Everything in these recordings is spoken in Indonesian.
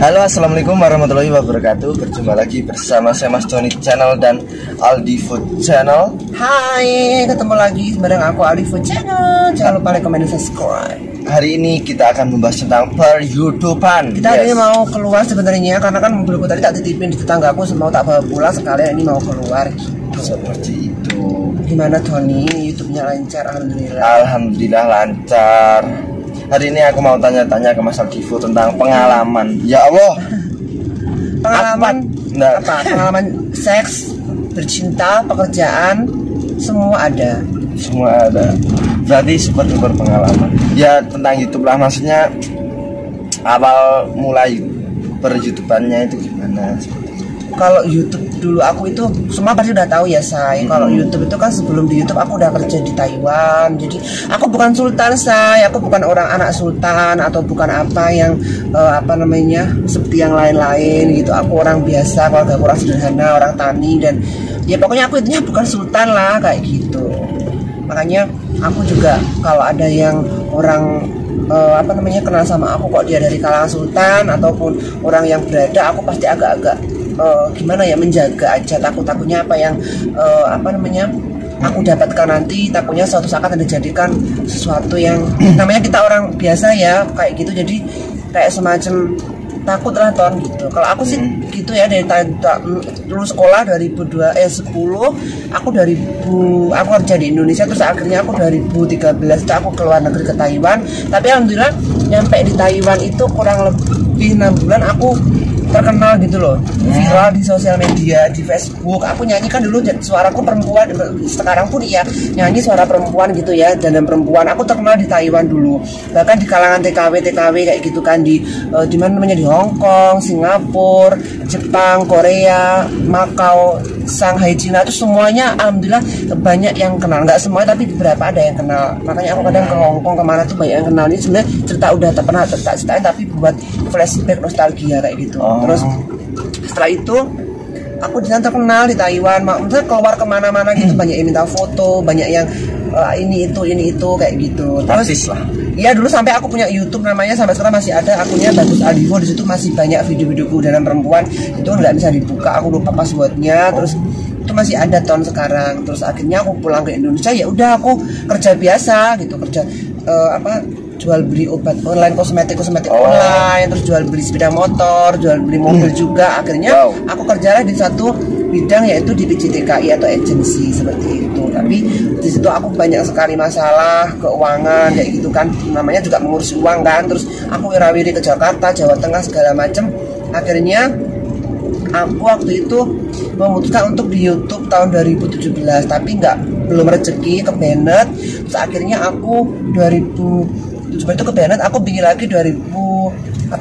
Halo, assalamualaikum warahmatullahi wabarakatuh. Berjumpa lagi bersama saya Mas Doni Channel dan Aldi Food Channel. Hai, ketemu lagi bareng aku Aldi Food Channel. Jangan lupa like, comment, dan subscribe. Hari ini kita akan membahas tentang per-YouTubean. Kita hari ini mau keluar sebenarnya karena kan mobilku tadi tak titipin di tetanggaku, mau tak bawa pulang, sekalian ini mau keluar gitu. Seperti itu. Gimana Tony? YouTube-nya lancar, alhamdulillah. Alhamdulillah lancar. Hari ini aku mau tanya-tanya ke Mas Aldi Food tentang pengalaman. Ya Allah. Pengalaman apa? Pengalaman seks, bercinta, pekerjaan, semua ada. Semua ada. Berarti seperti berpengalaman. Ya tentang YouTube lah, maksudnya awal mulai per-YouTubeannya itu gimana? Kalau YouTube dulu aku itu semua pasti udah tahu ya Say. Kalau YouTube itu kan sebelum di YouTube aku udah kerja di Taiwan. Jadi aku bukan sultan Say, aku bukan orang anak sultan atau bukan apa yang seperti yang lain-lain gitu. Aku orang biasa, keluarga orang sederhana, orang tani dan ya pokoknya aku intinya bukan sultan lah kayak gitu. Makanya aku juga kalau ada yang orang kenal sama aku kok dia dari kalangan sultan ataupun orang yang berada, aku pasti agak-agak gimana ya, menjaga aja, takutnya apa yang aku dapatkan nanti, takutnya suatu saat akan dijadikan sesuatu yang namanya kita orang biasa ya kayak gitu, jadi kayak semacam takut lah Ton gitu. Kalau aku sih gitu ya, dari lulus sekolah 2010 aku kerja di Indonesia, terus akhirnya aku 2013 itu aku keluar negeri ke Taiwan. Tapi alhamdulillah nyampe di Taiwan itu kurang lebih 6 bulan aku terkenal gitu loh, viral di sosial media, di Facebook. Aku nyanyi kan dulu suaraku perempuan, sekarang pun iya nyanyi suara perempuan gitu ya, dan perempuan. Aku terkenal di Taiwan dulu, bahkan di kalangan TKW kayak gitu kan, di mana namanya, di Hong Kong, Singapura, Jepang, Korea, Makau, Shanghai, Cina, itu semuanya alhamdulillah banyak yang kenal. Nggak semuanya tapi beberapa ada yang kenal. Makanya aku kadang ke Hong Kong kemana tuh banyak yang kenal. Ini sebenarnya cerita udah pernah tak ceritain, tapi buat flashback nostalgia kayak gitu. Terus setelah itu aku di sana terkenal di Taiwan, maksudnya keluar kemana-mana gitu, banyak yang minta foto, banyak yang ini itu kayak gitu. Terus iya dulu sampai aku punya YouTube namanya, sampai sekarang masih ada akunnya, Bagus Aldivo. Di situ masih banyak video-videoku dalam perempuan, itu nggak bisa dibuka, aku lupa passwordnya. Terus itu masih ada tahun sekarang. Terus akhirnya aku pulang ke Indonesia, ya udah aku kerja biasa gitu, kerja jual beli obat online, kosmetik online, terus jual beli sepeda motor, jual beli mobil juga. Akhirnya aku kerjalah di satu bidang, yaitu di PJTKI atau agensi seperti itu. Tapi di situ aku banyak sekali masalah keuangan kayak gitu kan, namanya juga mengurus uang kan. Terus aku wirawiri ke Jakarta, Jawa Tengah segala macem. Akhirnya aku waktu itu memutuskan untuk di YouTube tahun 2017, tapi belum rezeki, kebenet. Terus akhirnya aku 2017 itu kebenet, aku bikin lagi 2018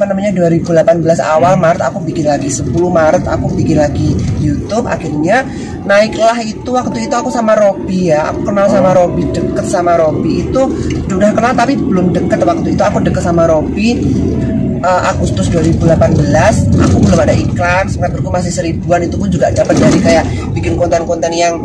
awal Maret aku bikin lagi, 10 Maret aku bikin lagi YouTube. Akhirnya naiklah itu, waktu itu aku sama Robby ya, aku kenal sama Robby, deket sama Robby itu, udah kenal tapi belum deket. Waktu itu aku deket sama Robby Agustus 2018, aku belum ada iklan, subscriberku masih 1000-an. Itu pun juga dapat dari kayak bikin konten-konten yang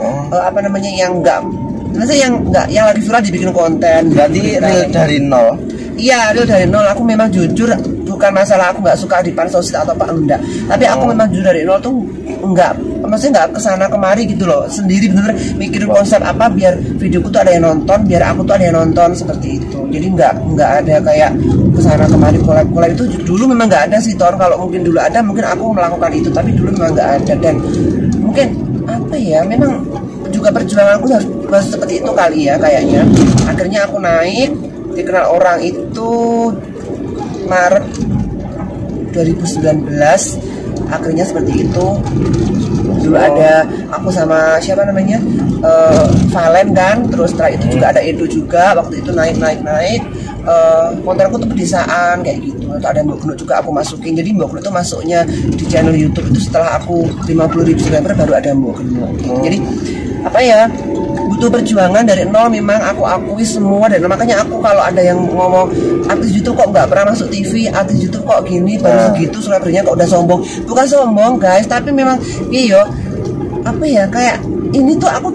yang lagi viral dibikin konten. Berarti real dari nol. Iya, real dari nol. Aku memang jujur, bukan masalah aku nggak suka di pansos atau apa, enggak. Tapi aku memang jujur dari nol tuh enggak, maksudnya nggak kesana kemari gitu loh. Sendiri bener mikirin konsep apa biar videoku tuh ada yang nonton, biar aku tuh ada yang nonton, seperti itu. Jadi nggak ada kayak kesana kemari collab itu dulu memang nggak ada sih Tor. Kalau mungkin dulu ada, mungkin aku melakukan itu, tapi dulu memang nggak ada. Dan mungkin apa ya, memang juga perjuanganku harus seperti itu kali ya kayaknya. Akhirnya aku naik, dikenal orang itu Maret 2019. Akhirnya seperti itu. Dulu ada aku sama siapa namanya, Valen kan. Terus setelah itu juga ada Edo juga. Waktu itu naik kontenku tuh pedesaan kayak gitu. Atau ada Mbok Gunuk juga aku masukin. Jadi Mbok Gunuk tuh masuknya di channel YouTube itu setelah aku 50.000 subscriber baru ada Mbok Gunuk. Jadi apa ya, butuh perjuangan dari nol, memang aku akui semua. Dan makanya aku kalau ada yang ngomong artis YouTube kok nggak pernah masuk TV, artis YouTube kok gini baru segitu subscribernya, kok udah sombong. Bukan sombong guys, tapi memang iya apa ya, kayak ini tuh aku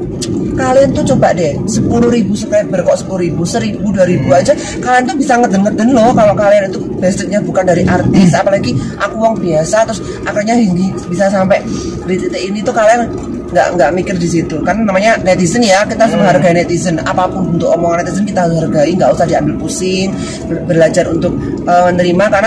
kalian tuh coba deh 10.000 subscriber, kok 10.000, 1.000, 2.000 aja kalian tuh bisa ngeden-ngeden loh kalau kalian itu basicnya bukan dari artis. Apalagi aku wong biasa terus akhirnya hingga bisa sampai di titik ini tuh kalian nggak mikir di situ kan, namanya netizen ya, kita harus menghargai netizen. Apapun untuk omongan netizen kita harus hargai, nggak usah diambil pusing, belajar untuk menerima, karena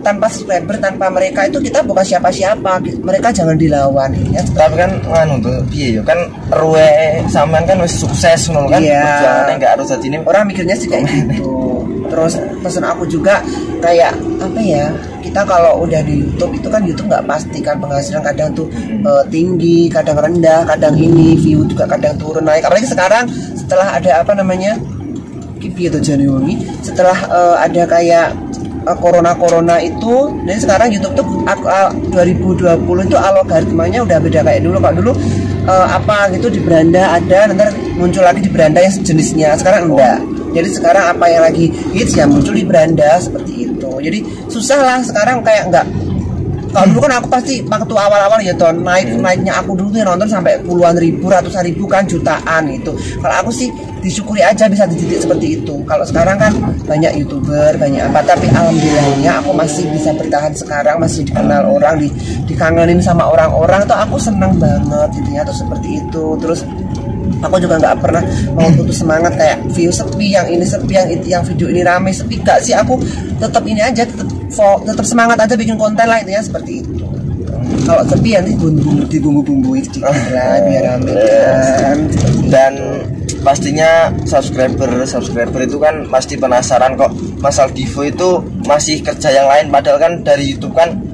tanpa subscriber, tanpa mereka itu kita bukan siapa-siapa, mereka jangan dilawan ya. Tapi kan untuk piye yo kan ruwe sampean kan wis sukses ngono kan, perjuangannya nggak harus jadi ini orang mikirnya sih kayak gitu. Terus pesan aku juga kayak apa ya, kita kalau udah di YouTube itu kan YouTube nggak pasti kan penghasilan, kadang tuh tinggi, kadang rendah, kadang ini view juga kadang turun naik. Apalagi sekarang setelah ada apa namanya kipi atau Januari, setelah ada kayak corona itu, jadi sekarang YouTube tuh 2020 itu algoritmanya udah beda kayak dulu. Kalau dulu apa gitu di beranda ada, nanti muncul lagi di beranda yang sejenisnya, sekarang enggak. Jadi sekarang apa yang lagi hits ya muncul di beranda seperti itu. Jadi susah lah sekarang, kayak enggak. Kalau dulu kan aku pasti waktu awal-awal ya ton naiknya aku dulu tuh nonton sampai puluhan ribu, ratusan ribu kan, jutaan itu. Kalau aku sih disyukuri aja bisa di titik seperti itu. Kalau sekarang kan banyak YouTuber, banyak apa, tapi alhamdulillahnya aku masih bisa bertahan sekarang, masih dikenal orang, dikangenin sama orang-orang tuh aku senang banget intinya tuh seperti itu. Terus aku juga nggak pernah mau putus semangat kayak view sepi, yang ini sepi, yang video ini rame sepi, gak sih. Aku tetap ini aja, tetap semangat aja bikin konten lah intinya seperti itu. Kalau sepi nanti dibumbu-bumbui sedikit lah biar rame kan. Dan pastinya subscriber itu kan pasti penasaran kok Mas Aldivo itu masih kerja yang lain, padahal kan dari YouTube kan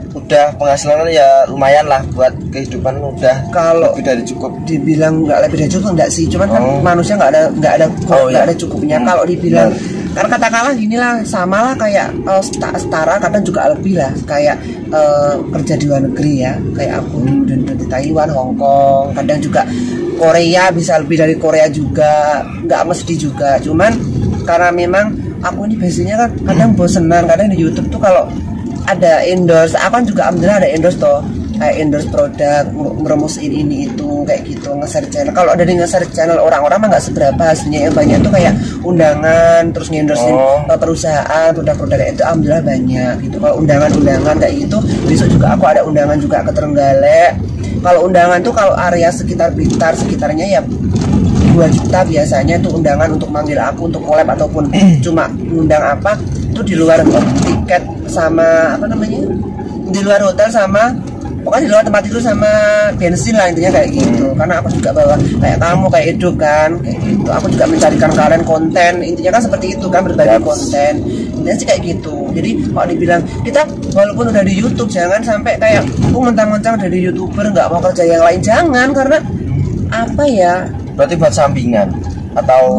udah penghasilan ya lumayan lah buat kehidupan, udah kalau lebih dari cukup. Dibilang nggak lebih dari cukup enggak sih, cuman kan manusia nggak ada cukupnya. Kalau dibilang karena katakanlah gini lah, sama lah kayak setara, kadang juga lebih lah kayak kerja di luar negeri ya, kayak aku dan di Taiwan, Hong Kong, kadang juga Korea bisa lebih dari Korea juga, nggak mesti juga. Cuman karena memang aku ini biasanya kan kadang bosenan, kadang di YouTube tuh kalau ada endorse, aku kan juga alhamdulillah ada endorse toh, kayak endorse produk, ngerumusin ini itu kayak gitu, nge-share channel. Kalau ada di nge-share channel orang-orang mah nggak seberapa hasilnya, yang banyak tuh kayak undangan, terus ngendorsein perusahaan, produk-produk itu alhamdulillah banyak gitu. Kalau undangan kayak gitu, besok juga aku ada undangan juga ke Trenggalek. Kalau undangan tuh kalau area sekitar Blitar sekitarnya ya 2 juta biasanya tuh undangan untuk manggil aku untuk collab ataupun cuma ngundang apa itu di luar tiket sama apa namanya, di luar hotel sama pokoknya di luar tempat itu sama bensin lah intinya kayak gitu. Karena aku juga bawa kayak kamu kayak Edo kan kayak gitu, aku juga mencarikan kalian konten, intinya kan seperti itu kan, berbagi konten intinya sih kayak gitu. Jadi kalau dibilang kita walaupun udah di YouTube jangan sampai kayak aku mentang-mentang dari YouTuber nggak mau kerja yang lain, jangan. Karena apa ya, berarti buat sampingan atau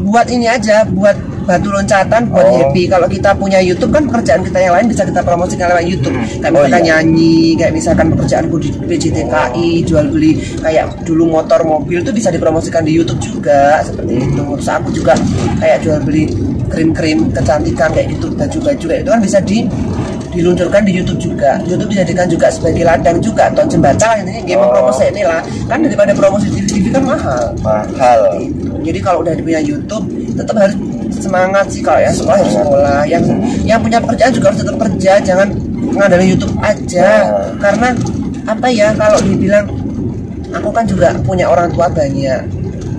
buat ini aja, buat batu loncatan, buat happy. Kalau kita punya YouTube kan pekerjaan kita yang lain bisa kita promosikan lewat YouTube. Kayak misalkan nyanyi, kayak misalkan pekerjaanku di PJTKI, jual beli kayak dulu motor mobil itu bisa dipromosikan di YouTube juga seperti itu. Terus aku juga kayak jual beli krim-krim kecantikan kayak gitu, baju-baju kayak itu kan bisa diluncurkan di YouTube juga. YouTube dijadikan juga sebagai ladang juga, atau jembatan intinya game promosi ini lah. Kan daripada promosi di TV kan mahal. Gitu. Jadi kalau udah punya YouTube tetap harus semangat sih. Kalau ya sekolah harus sekolah, yang punya pekerjaan juga harus tetap kerja, jangan ngandalin YouTube aja. Karena apa ya, kalau dibilang aku kan juga punya orang tua banyak,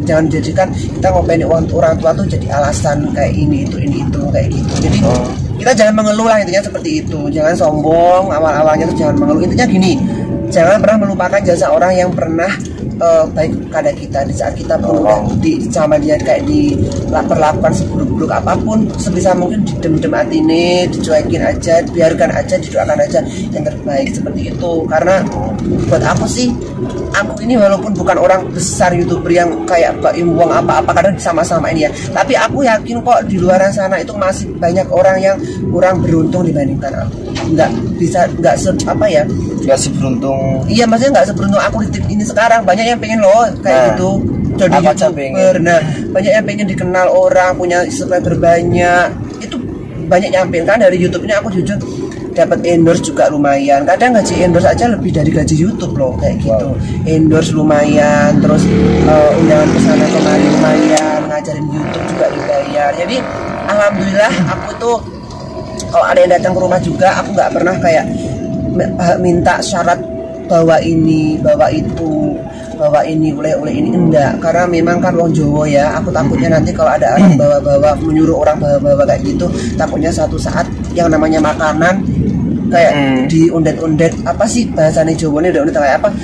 jangan jadikan kita ngopeni orang tua tuh jadi alasan kayak ini itu kayak gitu. Jadi kita jangan mengeluh lah intinya seperti itu, jangan sombong awalnya tuh, jangan mengeluh. Intinya gini, jangan pernah melupakan jasa orang yang pernah baik kepada kita di saat kita pun sama dia kayak diperlakukan seburuk-buruk apapun, sebisa mungkin didem atine, dicuekin aja, biarkan aja, didoakan aja yang terbaik seperti itu. Karena buat aku sih, aku ini walaupun bukan orang besar YouTuber yang kayak Mbak Imwong apa-apa, kadang sama-sama ini ya, tapi aku yakin kok di luar sana itu masih banyak orang yang kurang beruntung dibandingkan aku. Nggak seberuntung. Iya, maksudnya nggak seberuntung aku di ini sekarang. Banyak yang pengen loh kayak gitu jadi YouTuber. Nah, banyak yang pengen dikenal orang, punya subscriber banyak. Itu banyak yang pengen kan dari YouTube ini. Aku jujur dapat endorse juga lumayan. Kadang gaji endorse aja lebih dari gaji YouTube loh kayak gitu. Endorse lumayan, terus undangan kesana kemari lumayan, ngajarin YouTube juga dibayar. Jadi alhamdulillah aku tuh kalau ada yang datang ke rumah juga aku nggak pernah kayak minta syarat bawa ini, bawa itu, bawa ini, oleh ini, enggak. Karena memang kan wong Jawa ya, aku takutnya nanti kalau ada orang bawa-bawa, menyuruh orang bawa-bawa kayak gitu, takutnya suatu saat yang namanya makanan kayak diundet-undet, apa sih bahasanya Jawa ini, udah kayak apa.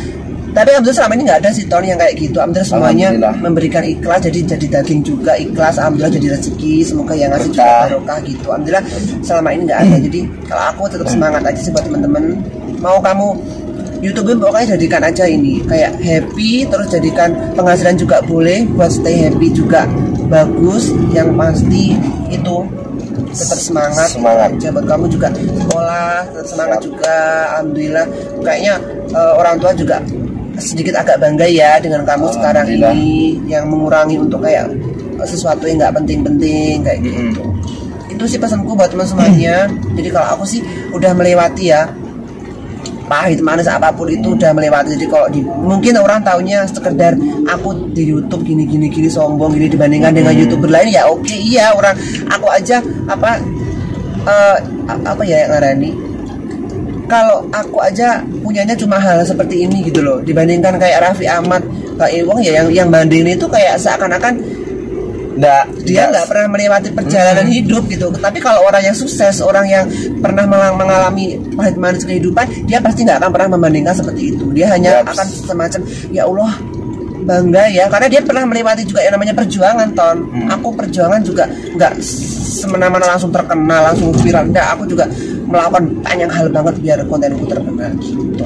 Tapi alhamdulillah selama ini nggak ada sih Ton yang kayak gitu. Alhamdulillah semuanya memberikan ikhlas, jadi daging juga ikhlas. Alhamdulillah jadi rezeki, semoga yang ngasih juga barokah gitu. Alhamdulillah selama ini nggak ada. Jadi kalau aku tetap semangat aja sih buat teman-teman. Mau kamu YouTube pokoknya jadikan aja ini kayak happy, terus jadikan penghasilan juga boleh buat stay happy juga bagus. Yang pasti itu tetap semangat aja buat kamu juga sekolah, tetap semangat juga. Alhamdulillah kayaknya orang tua juga sedikit agak bangga ya dengan kamu sekarang ini, yang mengurangi untuk kayak sesuatu yang nggak penting-penting kayak gitu. Itu sih pesanku buat teman semuanya. Jadi kalau aku sih udah melewati ya, pahit manis apapun itu udah melewati. Jadi kalau mungkin orang taunya sekedar aku di YouTube gini sombong gini dibandingkan dengan YouTuber lain ya oke, iya orang aku aja apa ya yang ngarani, kalau aku aja punyanya cuma hal seperti ini gitu loh, dibandingkan kayak Raffi Ahmad, Kak Iwong ya yang banding itu kayak seakan-akan dia nggak pernah melewati perjalanan hidup gitu. Tapi kalau orang yang sukses, orang yang pernah mengalami pahit manis kehidupan, dia pasti nggak akan pernah membandingkan seperti itu. Dia hanya akan semacam ya Allah bangga ya, karena dia pernah melewati juga yang namanya perjuangan Ton. Aku perjuangan juga nggak semena-mena langsung terkenal, langsung viral. Enggak, aku juga melakukan banyak hal banget biar kontenku terkenal gitu.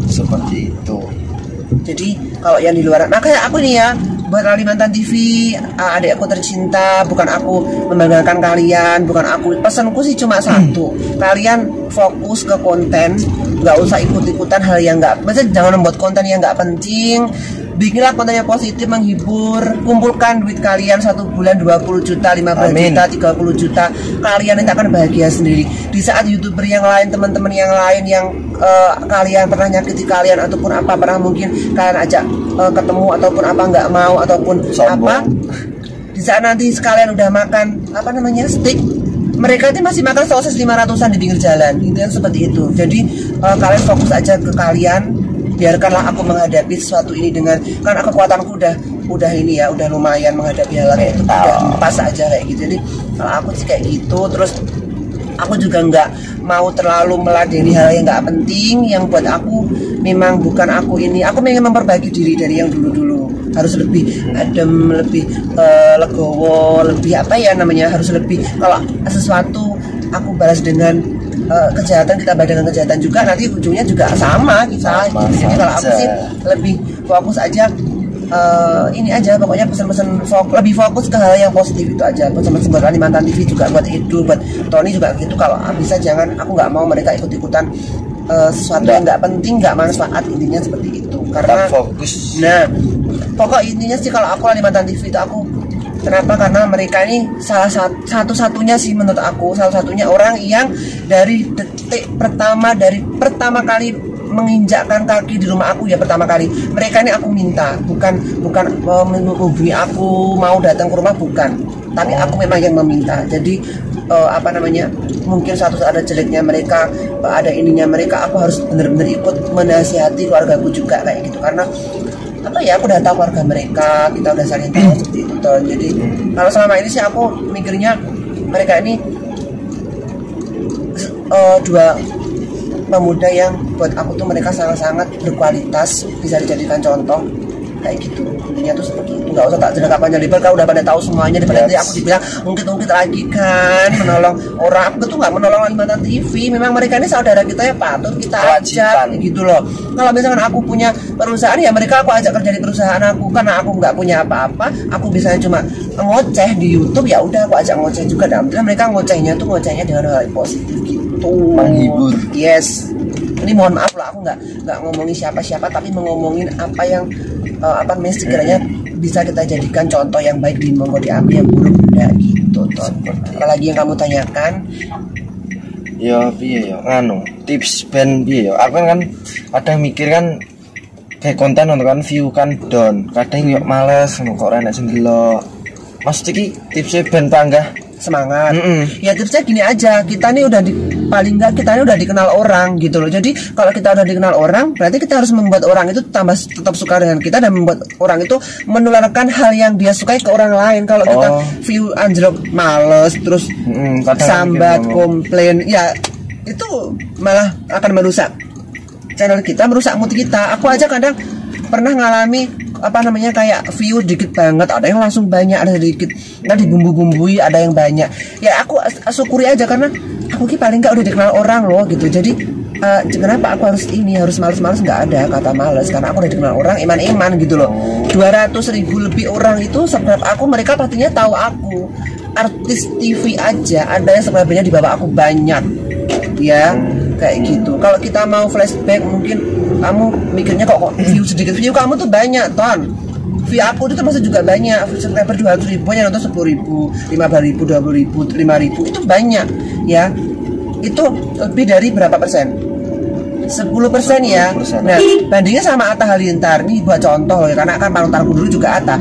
Seperti itu. Jadi kalau yang di luar, makanya aku nih ya buat Kalimantan TV, adik aku tercinta, bukan aku membanggakan kalian, bukan aku, pesanku sih cuma satu, kalian fokus ke konten, nggak usah ikut-ikutan hal yang nggak, maksudnya jangan membuat konten yang nggak penting. Bikinlah konten yang positif, menghibur, kumpulkan duit kalian 1 bulan 20 juta, 15 juta, 30 juta, kalian nanti akan bahagia sendiri. Di saat YouTuber yang lain, teman-teman yang lain yang kalian pernah nyakiti kalian ataupun apa, pernah mungkin kalian ajak ketemu ataupun apa nggak mau ataupun apa, di saat nanti sekalian udah makan apa namanya steak, mereka itu masih makan sosis 500-an di pinggir jalan, gitu kan, seperti itu. Jadi kalian fokus aja ke kalian, biarkanlah aku menghadapi sesuatu ini dengan, karena kekuatanku udah ini ya, udah lumayan menghadapi hal itu, udah pas aja kayak gitu. Jadi kalau aku sih kayak gitu. Terus aku juga nggak mau terlalu meladeni hal yang nggak penting, yang buat aku memang bukan aku ini. Aku ingin memperbaiki diri dari yang dulu-dulu, harus lebih adem, lebih legowo, lebih apa ya namanya, harus lebih, kalau sesuatu aku balas dengan kejahatan, kita balas dengan kejahatan juga, nanti ujungnya juga sama kita. Jadi kalau aku sih lebih fokus aja, ini aja pokoknya pesan-pesan lebih fokus ke hal yang positif itu aja. Pesan-pesan buat Kalimantan TV juga, buat Edu, buat Tony juga gitu. Kalau bisa jangan, aku nggak mau mereka ikut-ikutan sesuatu yang nggak penting, nggak manfaat, intinya seperti itu. Karena fokus. Nah, pokok intinya sih kalau aku Kalimantan TV itu aku, kenapa? Karena mereka ini salah satu-satunya sih menurut aku, salah satunya orang yang dari detik pertama, dari pertama kali menginjakkan kaki di rumah aku ya, pertama kali mereka ini aku minta, bukan menghubungi aku mau datang ke rumah, bukan, tapi aku memang yang meminta. Jadi apa namanya, mungkin suatu saat ada jeleknya mereka, ada ininya mereka, aku harus benar-benar ikut menasihati keluargaku juga kayak gitu. Karena apa ya, aku udah tahu keluarga mereka, kita udah saling tahu seperti itu Ton. Jadi kalau selama ini sih aku mikirnya mereka ini dua pemuda yang buat aku tuh mereka sangat-sangat berkualitas, bisa dijadikan contoh kayak gitu. Intinya tuh seperti itu, nggak usah tak jenaka panjang lebar, kau udah pada tahu semuanya. Daripada nanti aku dibilang ungkit-ungkit lagi kan, menolong orang. Aku tuh nggak menolong Kalimantan TV, memang mereka ini saudara kita ya, patut kita ajak gitu loh. Kalau misalkan aku punya perusahaan ya mereka aku ajak kerja di perusahaan aku, karena aku nggak punya apa-apa, aku biasanya cuma ngoceh di YouTube, ya udah aku ajak ngoceh juga. Dan mereka ngocehnya dengan hal positif gitu, menghibur. Yes, ini mohon maaf lah, aku nggak ngomongin siapa-siapa, tapi ngomongin apa yang apa namanya sekiranya bisa kita jadikan contoh yang baik, di monggo diambil, yang buruk enggak gitu Ton. Apalagi yang kamu tanyakan, Ya piye ya nganu tips ben piye ya aku kan kadang mikir kan kayak konten untuk kan view kan down kadang yuk males kok ora enak sing delok maksud iki tipsnya ben panggah semangat. Ya tipsnya gini aja, kita nih udah paling nggak kita ini udah dikenal orang gitu loh. Jadi kalau kita udah dikenal orang, berarti kita harus membuat orang itu tetap suka dengan kita dan membuat orang itu menularkan hal yang dia sukai ke orang lain. Kalau kita view anjlok, males, terus sambat, komplain, ya itu malah akan merusak channel kita, merusak mood kita. Aku aja kadang pernah ngalami kayak view dikit banget, ada yang langsung banyak, ada sedikit, nah dibumbu-bumbui, ada yang banyak. Ya aku syukuri aja karena aku paling nggak udah dikenal orang loh gitu. Jadi kenapa aku harus males-males, nggak ada kata males karena aku udah dikenal orang, iman-iman gitu loh. 200.000 lebih orang itu subscribe aku, mereka pastinya tahu aku. Artis TV aja ada yang subscribe-nya di bawah aku banyak, ya kayak gitu. Kalau kita mau flashback mungkin kamu mikirnya kok view sedikit, view kamu tuh banyak ton, view aku itu termasuk juga banyak. Subscriber 200.000 yang nonton 10.000, 15.000, 20.000, 5.000 itu banyak ya. Itu lebih dari berapa persen? 10% ya. Nah bandingnya sama Atta Halilintar nih buat contoh ya, karena kan panutanku dulu juga Atta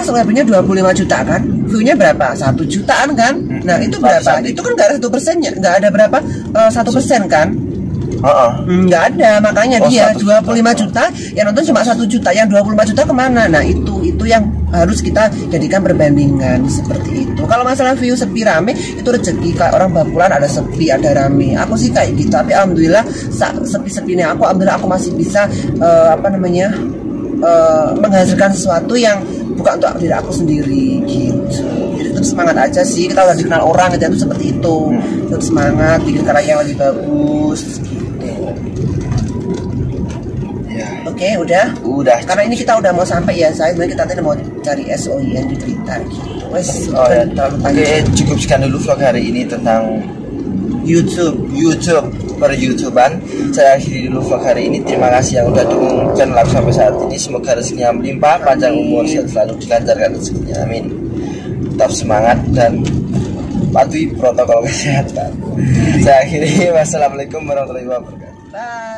subscribernya 25 juta kan, viewnya berapa? 1 jutaan kan. Nah itu berapa? Itu kan nggak ada 1%-nya, nggak ada berapa 1% kan. Nggak ada, makanya dia 25 juta yang nonton cuma 1 juta, yang 25 juta kemana? Nah itu yang harus kita jadikan perbandingan seperti itu. Kalau masalah view sepi rame itu rezeki, kayak orang Bapulan ada sepi ada rame. Aku sih kayak gitu, tapi alhamdulillah sepi-sepinya aku alhamdulillah aku masih bisa menghasilkan sesuatu yang bukan untuk diri aku sendiri gitu. Jadi tetap semangat aja sih, kita udah dikenal orang gitu, itu seperti itu. Tetap semangat, bikin karya yang lebih bagus gitu. Oke, udah. Karena ini kita udah mau sampai ya, saya sebenarnya kita tadi mau cari SOI yang di Blitar gitu. Oke, cukup sekian dulu vlog hari ini tentang YouTube per YouTubean. Saya akhiri dulu vlog hari ini. Terima kasih yang udah dukung channel aku sampai saat ini. Semoga rezekinya melimpah, panjang umur, sehat selalu, dilancarkan rezekinya. Amin. Tetap semangat dan patuhi protokol kesehatan. Saya akhiri. Wassalamualaikum warahmatullahi wabarakatuh. Bye.